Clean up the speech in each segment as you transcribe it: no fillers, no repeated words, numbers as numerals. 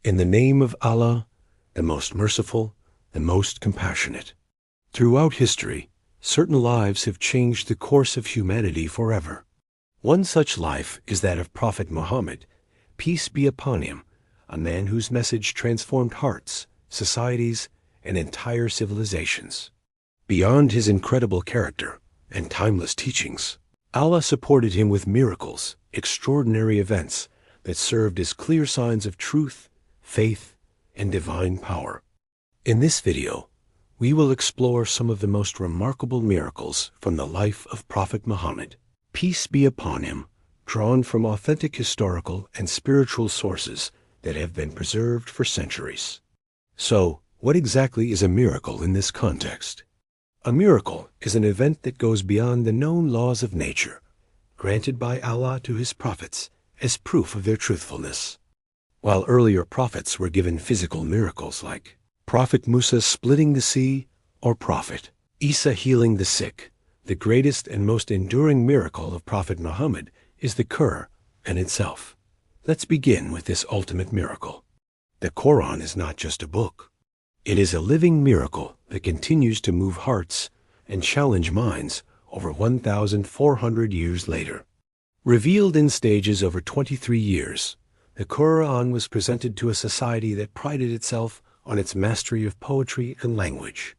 In the name of Allah, the most merciful, the most compassionate. Throughout history, certain lives have changed the course of humanity forever. One such life is that of Prophet Muhammad, peace be upon him, a man whose message transformed hearts, societies, and entire civilizations. Beyond his incredible character and timeless teachings, Allah supported him with miracles, extraordinary events that served as clear signs of truth, faith, and divine power. In this video, we will explore some of the most remarkable miracles from the life of Prophet Muhammad, peace be upon him, drawn from authentic historical and spiritual sources that have been preserved for centuries. So, what exactly is a miracle in this context? A miracle is an event that goes beyond the known laws of nature, granted by Allah to his prophets as proof of their truthfulness. While earlier prophets were given physical miracles like Prophet Musa splitting the sea or Prophet Isa healing the sick, the greatest and most enduring miracle of Prophet Muhammad is the Quran itself. Let's begin with this ultimate miracle. The Quran is not just a book. It is a living miracle that continues to move hearts and challenge minds over 1,400 years later. Revealed in stages over 23 years, the Quran was presented to a society that prided itself on its mastery of poetry and language.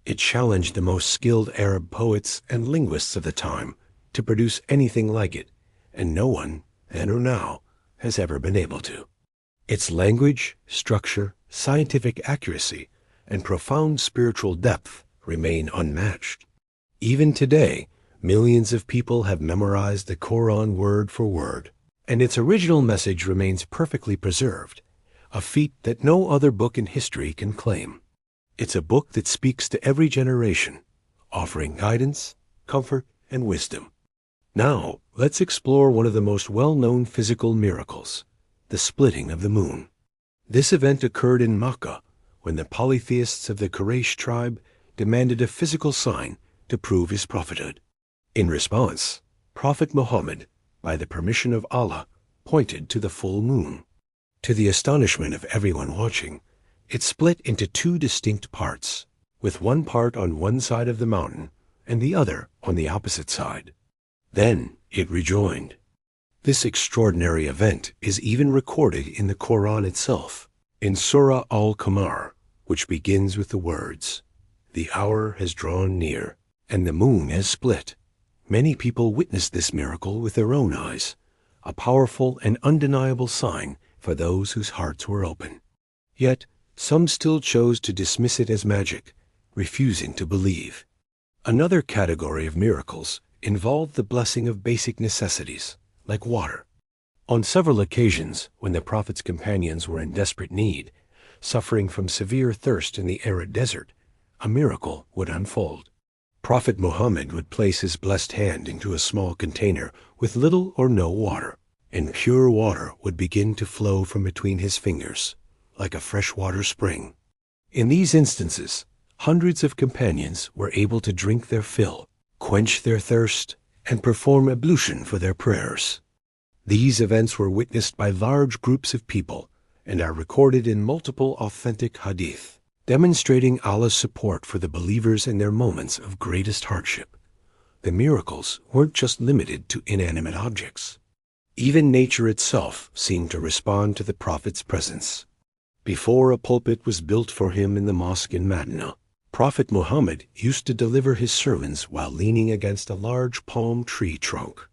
It challenged the most skilled Arab poets and linguists of the time to produce anything like it, and no one, then or now, has ever been able to. Its language, structure, scientific accuracy, and profound spiritual depth remain unmatched. Even today, millions of people have memorized the Quran word for word, and its original message remains perfectly preserved, a feat that no other book in history can claim. It's a book that speaks to every generation, offering guidance, comfort, and wisdom. Now, let's explore one of the most well-known physical miracles, the splitting of the moon. This event occurred in Makkah when the polytheists of the Quraysh tribe demanded a physical sign to prove his prophethood. In response, Prophet Muhammad, by the permission of Allah, pointed to the full moon. To the astonishment of everyone watching, it split into two distinct parts, with one part on one side of the mountain and the other on the opposite side. Then it rejoined. This extraordinary event is even recorded in the Quran itself, in Surah Al-Qamar, which begins with the words, "The hour has drawn near, and the moon has split." Many people witnessed this miracle with their own eyes, a powerful and undeniable sign for those whose hearts were open. Yet, some still chose to dismiss it as magic, refusing to believe. Another category of miracles involved the blessing of basic necessities, like water. On several occasions, when the Prophet's companions were in desperate need, suffering from severe thirst in the arid desert, a miracle would unfold. Prophet Muhammad would place his blessed hand into a small container with little or no water, and pure water would begin to flow from between his fingers, like a freshwater spring. In these instances, hundreds of companions were able to drink their fill, quench their thirst, and perform ablution for their prayers. These events were witnessed by large groups of people and are recorded in multiple authentic hadith, demonstrating Allah's support for the believers in their moments of greatest hardship. The miracles weren't just limited to inanimate objects. Even nature itself seemed to respond to the Prophet's presence. Before a pulpit was built for him in the mosque in Medina, Prophet Muhammad used to deliver his sermons while leaning against a large palm tree trunk.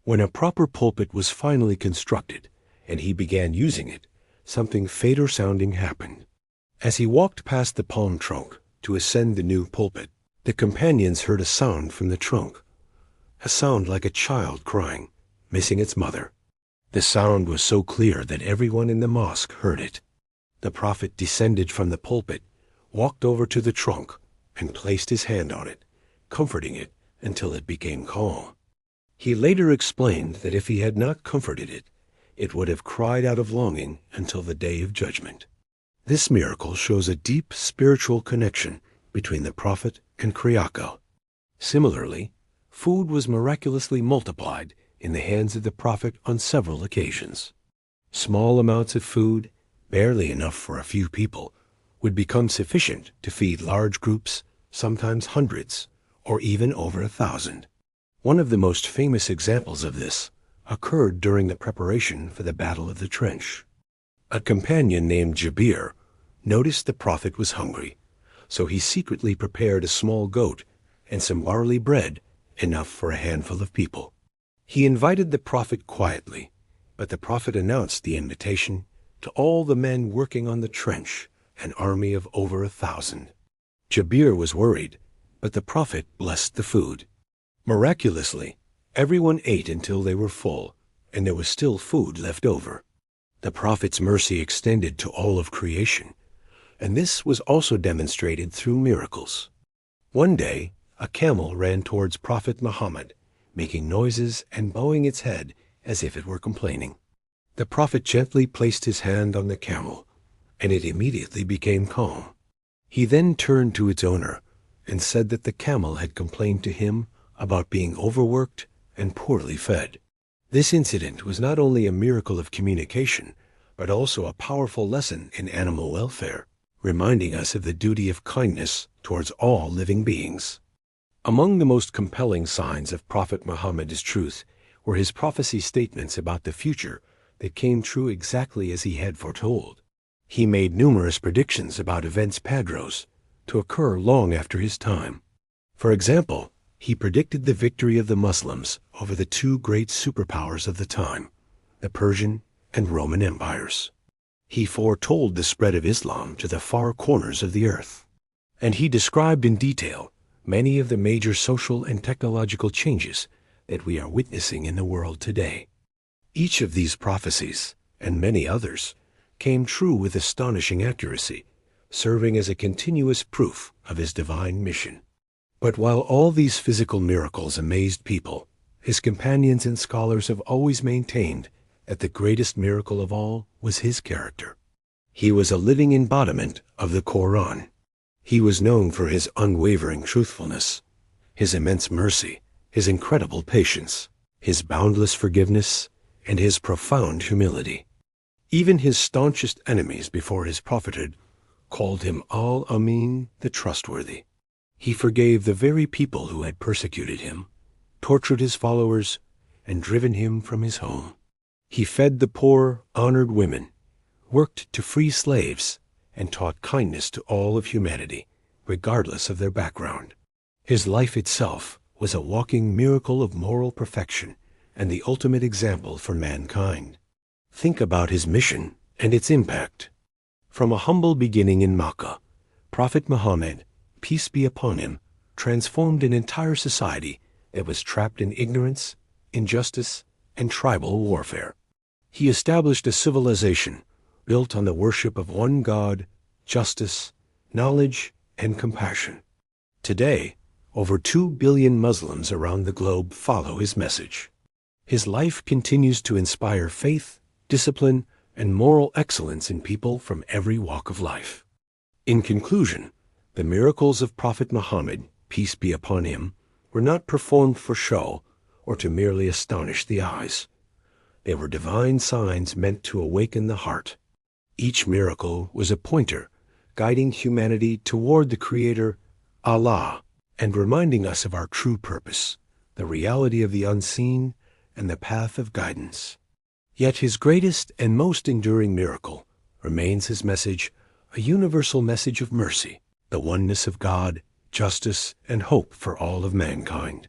When a proper pulpit was finally constructed and he began using it, something fader-sounding happened. As he walked past the palm trunk to ascend the new pulpit, the companions heard a sound from the trunk, a sound like a child crying, missing its mother. The sound was so clear that everyone in the mosque heard it. The Prophet descended from the pulpit, walked over to the trunk, and placed his hand on it, comforting it until it became calm. He later explained that if he had not comforted it, it would have cried out of longing until the day of judgment. This miracle shows a deep spiritual connection between the Prophet and Creator. Similarly, food was miraculously multiplied in the hands of the Prophet on several occasions. Small amounts of food, barely enough for a few people, would become sufficient to feed large groups, sometimes hundreds, or even over 1,000. One of the most famous examples of this occurred during the preparation for the Battle of the Trench. A companion named Jabir noticed the Prophet was hungry, so he secretly prepared a small goat and some barley bread, enough for a handful of people. He invited the Prophet quietly, but the Prophet announced the invitation to all the men working on the trench, an army of over 1,000. Jabir was worried, but the Prophet blessed the food. Miraculously, everyone ate until they were full, and there was still food left over. The Prophet's mercy extended to all of creation, and this was also demonstrated through miracles. One day, a camel ran towards Prophet Muhammad, making noises and bowing its head as if it were complaining. The Prophet gently placed his hand on the camel, and it immediately became calm. He then turned to its owner and said that the camel had complained to him about being overworked and poorly fed. This incident was not only a miracle of communication, but also a powerful lesson in animal welfare, reminding us of the duty of kindness towards all living beings. Among the most compelling signs of Prophet Muhammad's truth were his prophecy statements about the future that came true exactly as he had foretold. He made numerous predictions about events padros to occur long after his time. For example, he predicted the victory of the Muslims over the two great superpowers of the time, the Persian and Roman empires. He foretold the spread of Islam to the far corners of the earth, and he described in detail many of the major social and technological changes that we are witnessing in the world today. Each of these prophecies, and many others, came true with astonishing accuracy, serving as a continuous proof of his divine mission. But while all these physical miracles amazed people, his companions and scholars have always maintained that the greatest miracle of all was his character. He was a living embodiment of the Quran. He was known for his unwavering truthfulness, his immense mercy, his incredible patience, his boundless forgiveness, and his profound humility. Even his staunchest enemies before his prophethood called him Al-Amin, the trustworthy. He forgave the very people who had persecuted him, tortured his followers, and driven him from his home. He fed the poor, honored women, worked to free slaves, and taught kindness to all of humanity, regardless of their background. His life itself was a walking miracle of moral perfection and the ultimate example for mankind. Think about his mission and its impact. From a humble beginning in Makkah, Prophet Muhammad, peace be upon him, transformed an entire society that was trapped in ignorance, injustice, and tribal warfare. He established a civilization built on the worship of one God, justice, knowledge, and compassion. Today, over 2 billion Muslims around the globe follow his message. His life continues to inspire faith, discipline, and moral excellence in people from every walk of life. In conclusion, the miracles of Prophet Muhammad, peace be upon him, were not performed for show or to merely astonish the eyes. They were divine signs meant to awaken the heart. Each miracle was a pointer, guiding humanity toward the Creator, Allah, and reminding us of our true purpose, the reality of the unseen, and the path of guidance. Yet his greatest and most enduring miracle remains his message, a universal message of mercy, the oneness of God, justice, and hope for all of mankind.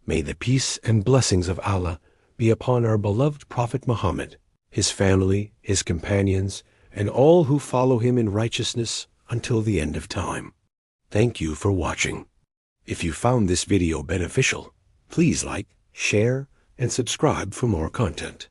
May the peace and blessings of Allah be upon our beloved Prophet Muhammad, his family, his companions, and all who follow him in righteousness until the end of time. Thank you for watching. If you found this video beneficial, please like, share, and subscribe for more content.